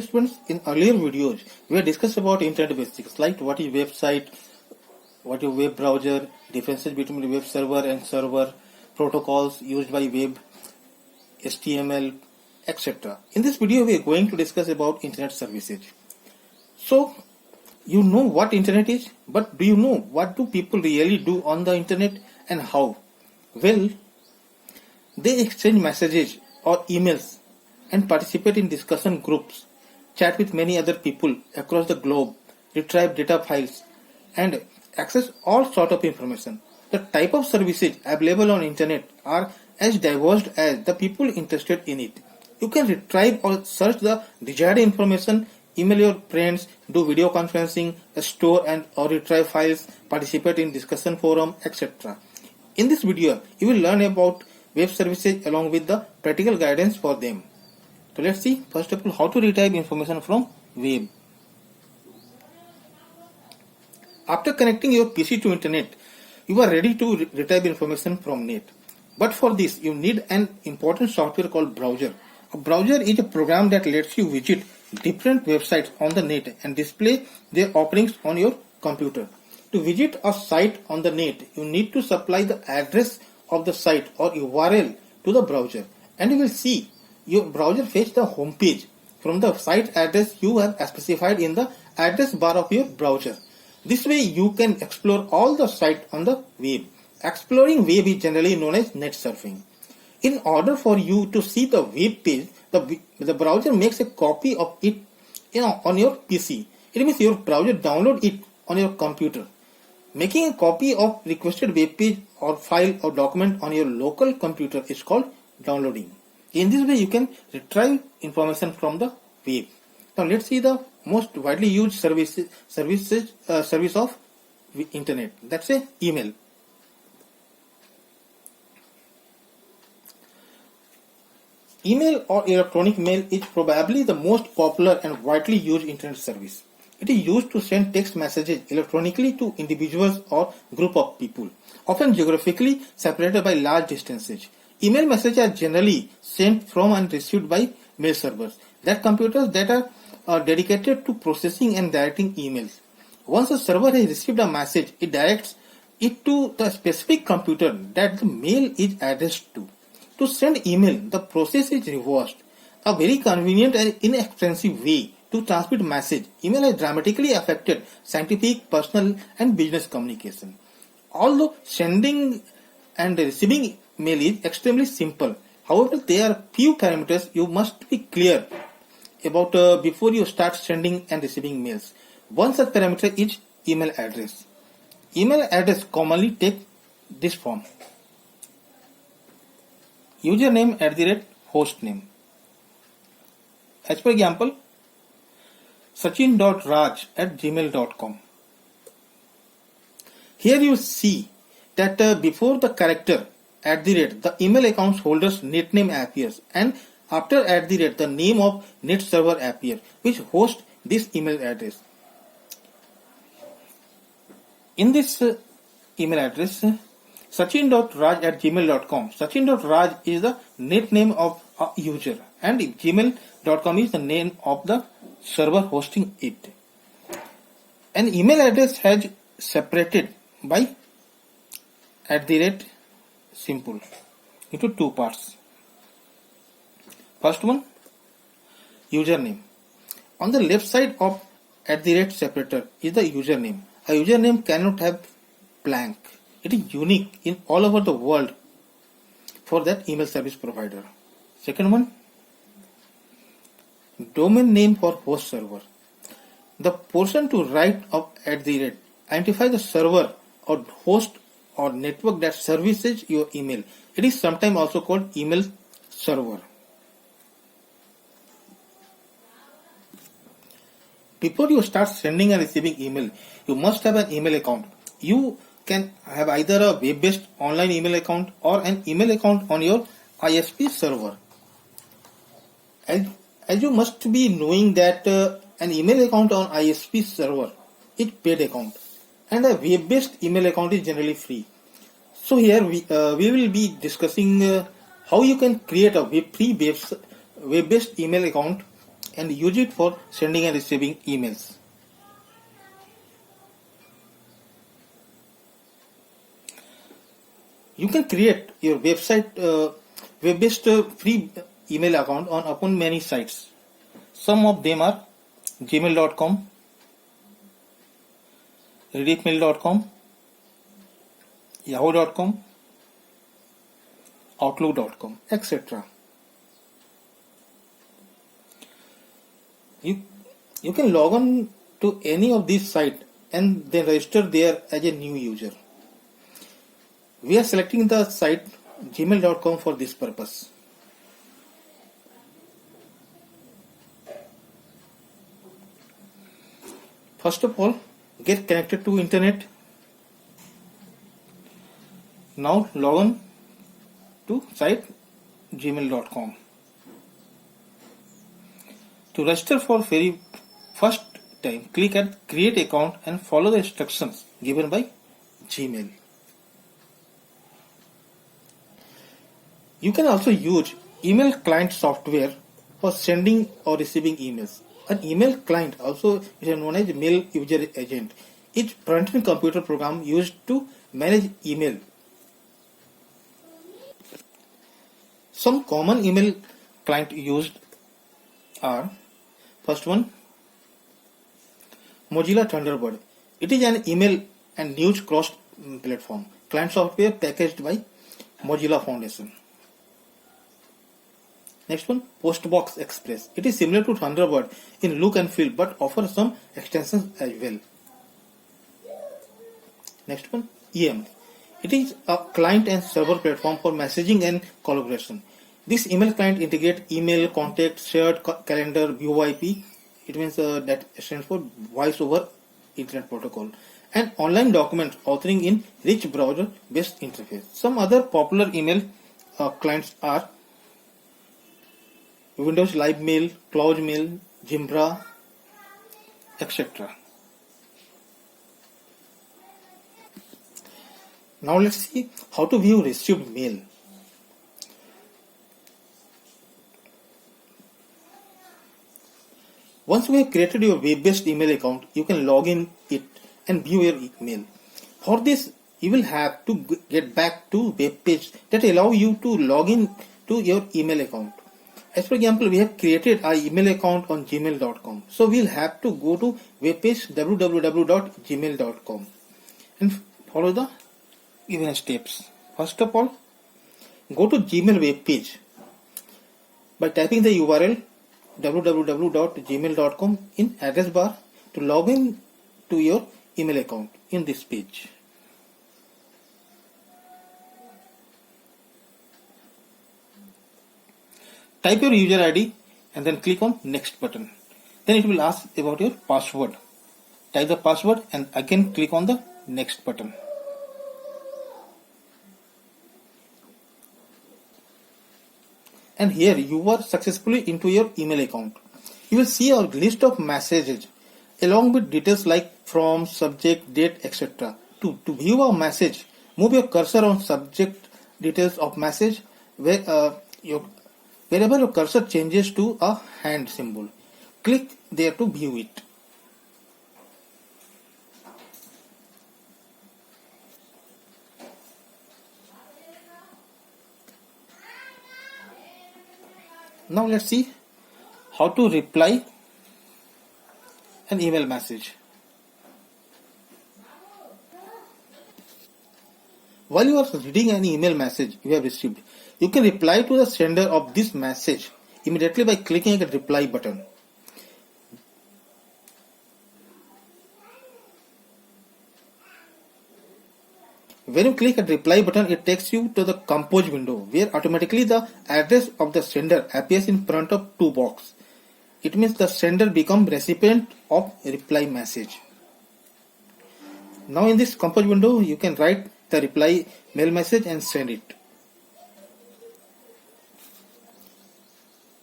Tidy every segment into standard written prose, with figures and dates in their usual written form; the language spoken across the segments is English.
Students, in earlier videos, we have discussed about internet basics like what is website, what is web browser, differences between web server and server, protocols used by web, HTML, etc. In this video, we are going to discuss about internet services. So, you know what internet is, but do you know what do people really do on the internet and how? Well, they exchange messages or emails and participate in discussion groups, chat with many other people across the globe, retrieve data files, and access all sort of information. The type of services available on internet are as diverse as the people interested in it. You can retrieve or search the desired information, email your friends, do video conferencing, store and or retrieve files, participate in discussion forum, etc. In this video, you will learn about web services along with the practical guidance for them. So let's see first of all how to retrieve information from web. After connecting your PC to internet, you are ready to retrieve information from net. But for this, you need an important software called browser. A browser is a program that lets you visit different websites on the net and display their offerings on your computer. To visit a site on the net, you need to supply the address of the site or URL to the browser, and you will see your browser fetch the home page from the site address you have specified in the address bar of your browser. This way you can explore all the sites on the web. Exploring web is generally known as net surfing. In order for you to see the web page, the browser makes a copy of it on your PC. It means your browser download it on your computer. Making a copy of requested web page or file or document on your local computer is called downloading. In this way, you can retrieve information from the web. Now, let's see the most widely used service of internet. That's a email. Email or electronic mail is probably the most popular and widely used internet service. It is used to send text messages electronically to individuals or group of people, often geographically separated by large distances. Email messages are generally sent from and received by mail servers, that computers that are dedicated to processing and directing emails. Once a server has received a message, it directs it to the specific computer that the mail is addressed to. To send email, the process is reversed, a very convenient and inexpensive way to transmit message. Email has dramatically affected scientific, personal, and business communication. Although sending and receiving mail is extremely simple, however, there are few parameters you must be clear about before you start sending and receiving mails. One such parameter is email address. Email address commonly takes this form: username @hostname. As per example, sachin.raj@gmail.com. Here you see that before the character @ the email account holder's net name appears, and after @ the name of net server appears, which hosts this email address. In this email address, sachin.raj@gmail.com, sachin.raj is the net name of a user, and gmail.com is the name of the server hosting it. An email address has separated by @ simple into two parts. First one, username. On the left side of @ separator is the username. A username cannot have blank. It is unique in all over the world for that email service provider. Second one, domain name for host server. The portion to right of @ identify the server or host or network that services your email. It is sometimes also called email server. Before you start sending and receiving email, you must have an email account. You can have either a web-based online email account or an email account on your ISP server. As you must be knowing that an email account on ISP server is paid account, and a web-based email account is generally free. So here we will be discussing how you can create a free web-based email account and use it for sending and receiving emails. You can create your web-based free email account upon many sites. Some of them are gmail.com, redditmail.com, yahoo.com, outlook.com, etc. You can log on to any of these sites and then register there as a new user. We are selecting the site gmail.com for this purpose. First of all, get connected to internet. Now log on to site gmail.com. To register for very first time, click at create account and follow the instructions given by Gmail. You can also use email client software for sending or receiving emails. An email client also is known as mail user agent. It's front-end computer program used to manage email. Some common email client used are: first one, Mozilla Thunderbird. It is an email and news cross-platform client software packaged by Mozilla Foundation. Next one, Postbox Express. It is similar to Thunderbird in look and feel but offers some extensions as well. Next one, EM. It is a client and server platform for messaging and collaboration. This email client integrates email, contact, shared calendar, VoIP. It means that stands for Voice over Internet Protocol, and online documents authoring in rich browser-based interface. Some other popular email clients are Windows Live Mail, Cloud Mail, Zimbra, etc. Now let's see how to view received mail. Once you have created your web-based email account, you can log in it and view your email. For this, you will have to get back to web page that allow you to log in to your email account. As for example, we have created our email account on gmail.com. So we'll have to go to web page www.gmail.com and follow the given steps. First of all, go to Gmail web page by typing the URL www.gmail.com in address bar to log in to your email account in this page. Type your user ID and then click on next button. Then it will ask about your password. Type the password and again click on the next button. And here you are successfully into your email account. You will see a list of messages along with details like from, subject, date, etc. To view a message, move your cursor on subject details of message wherever your cursor changes to a hand symbol. Click there to view it. Now let's see how to reply an email message. While you are reading an email message you have received, you can reply to the sender of this message immediately by clicking the reply button. When you click the reply button, it takes you to the compose window where automatically the address of the sender appears in front of two boxes. It means the sender becomes recipient of reply message. Now in this compose window, you can write the reply mail message and send it.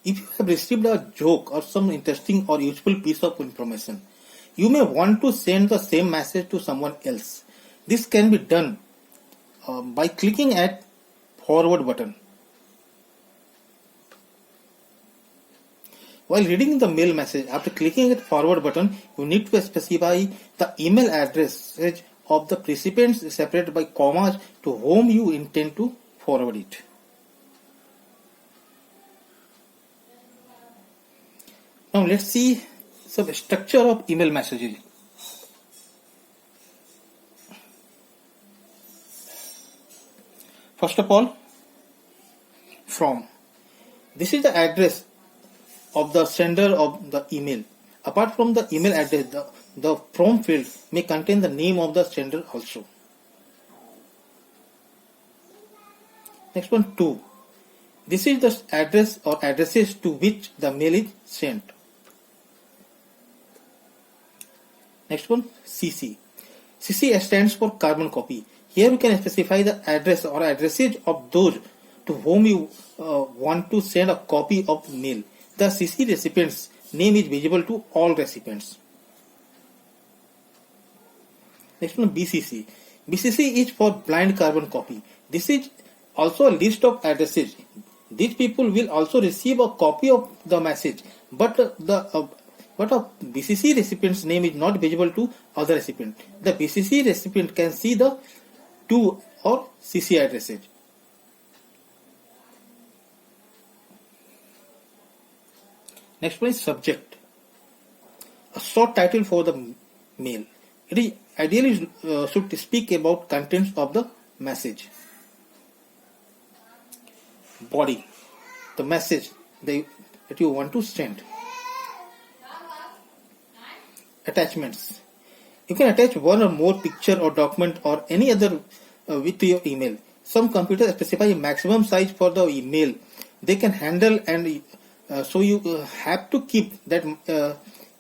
If you have received a joke or some interesting or useful piece of information, you may want to send the same message to someone else. This can be done by clicking at forward button. While reading the mail message, after clicking the forward button, you need to specify the email address of the recipients separated by commas to whom you intend to forward it. Now let's see some structure of email messaging. First of all, from. This is the address of the sender of the email. Apart from the email address, the from field may contain the name of the sender also. Next one, to. This is the address or addresses to which the mail is sent. Next one, CC. CC stands for carbon copy. Here you can specify the address or addresses of those to whom you want to send a copy of mail. The CC recipient's name is visible to all recipients. Next one, BCC. BCC is for blind carbon copy. This is also a list of addresses. These people will also receive a copy of the message, but a BCC recipient's name is not visible to other recipient. The BCC recipient can see the to or CC addresses. Next one is subject. A short title for the mail. It is ideally should speak about contents of the message. Body. The message that you want to send. Attachments. You can attach one or more picture or document or any other with your email. Some computers specify a maximum size for the email they can handle, and so you have to keep that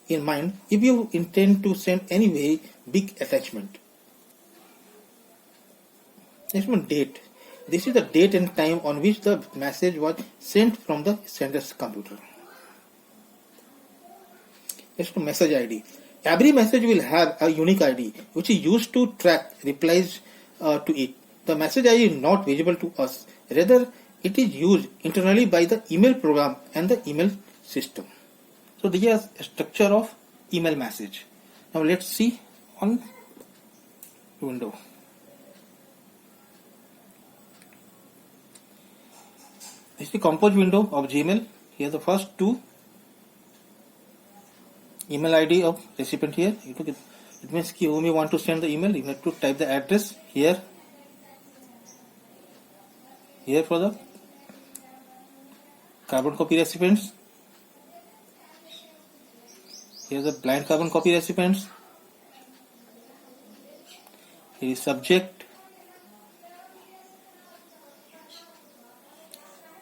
in mind if you intend to send any very big attachment. Next one, date. This is the date and time on which the message was sent from the sender's computer. Next one, message ID. Every message will have a unique ID which is used to track replies to it. The message ID is not visible to us. Rather, it is used internally by the email program and the email system. So this is a structure of email message. Now let's see on window. This is the compose window of Gmail. Here the first two. Email ID of recipient here. It means whom you want to send the email. You have to type the address here. Here for the carbon copy recipients. Here the blind carbon copy recipients. Here is subject.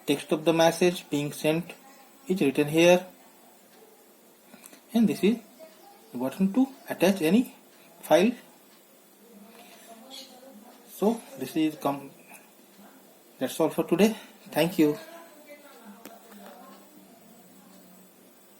Text of the message being sent is written here. And this is the button to attach any file. So this is that's all for today. Thank you.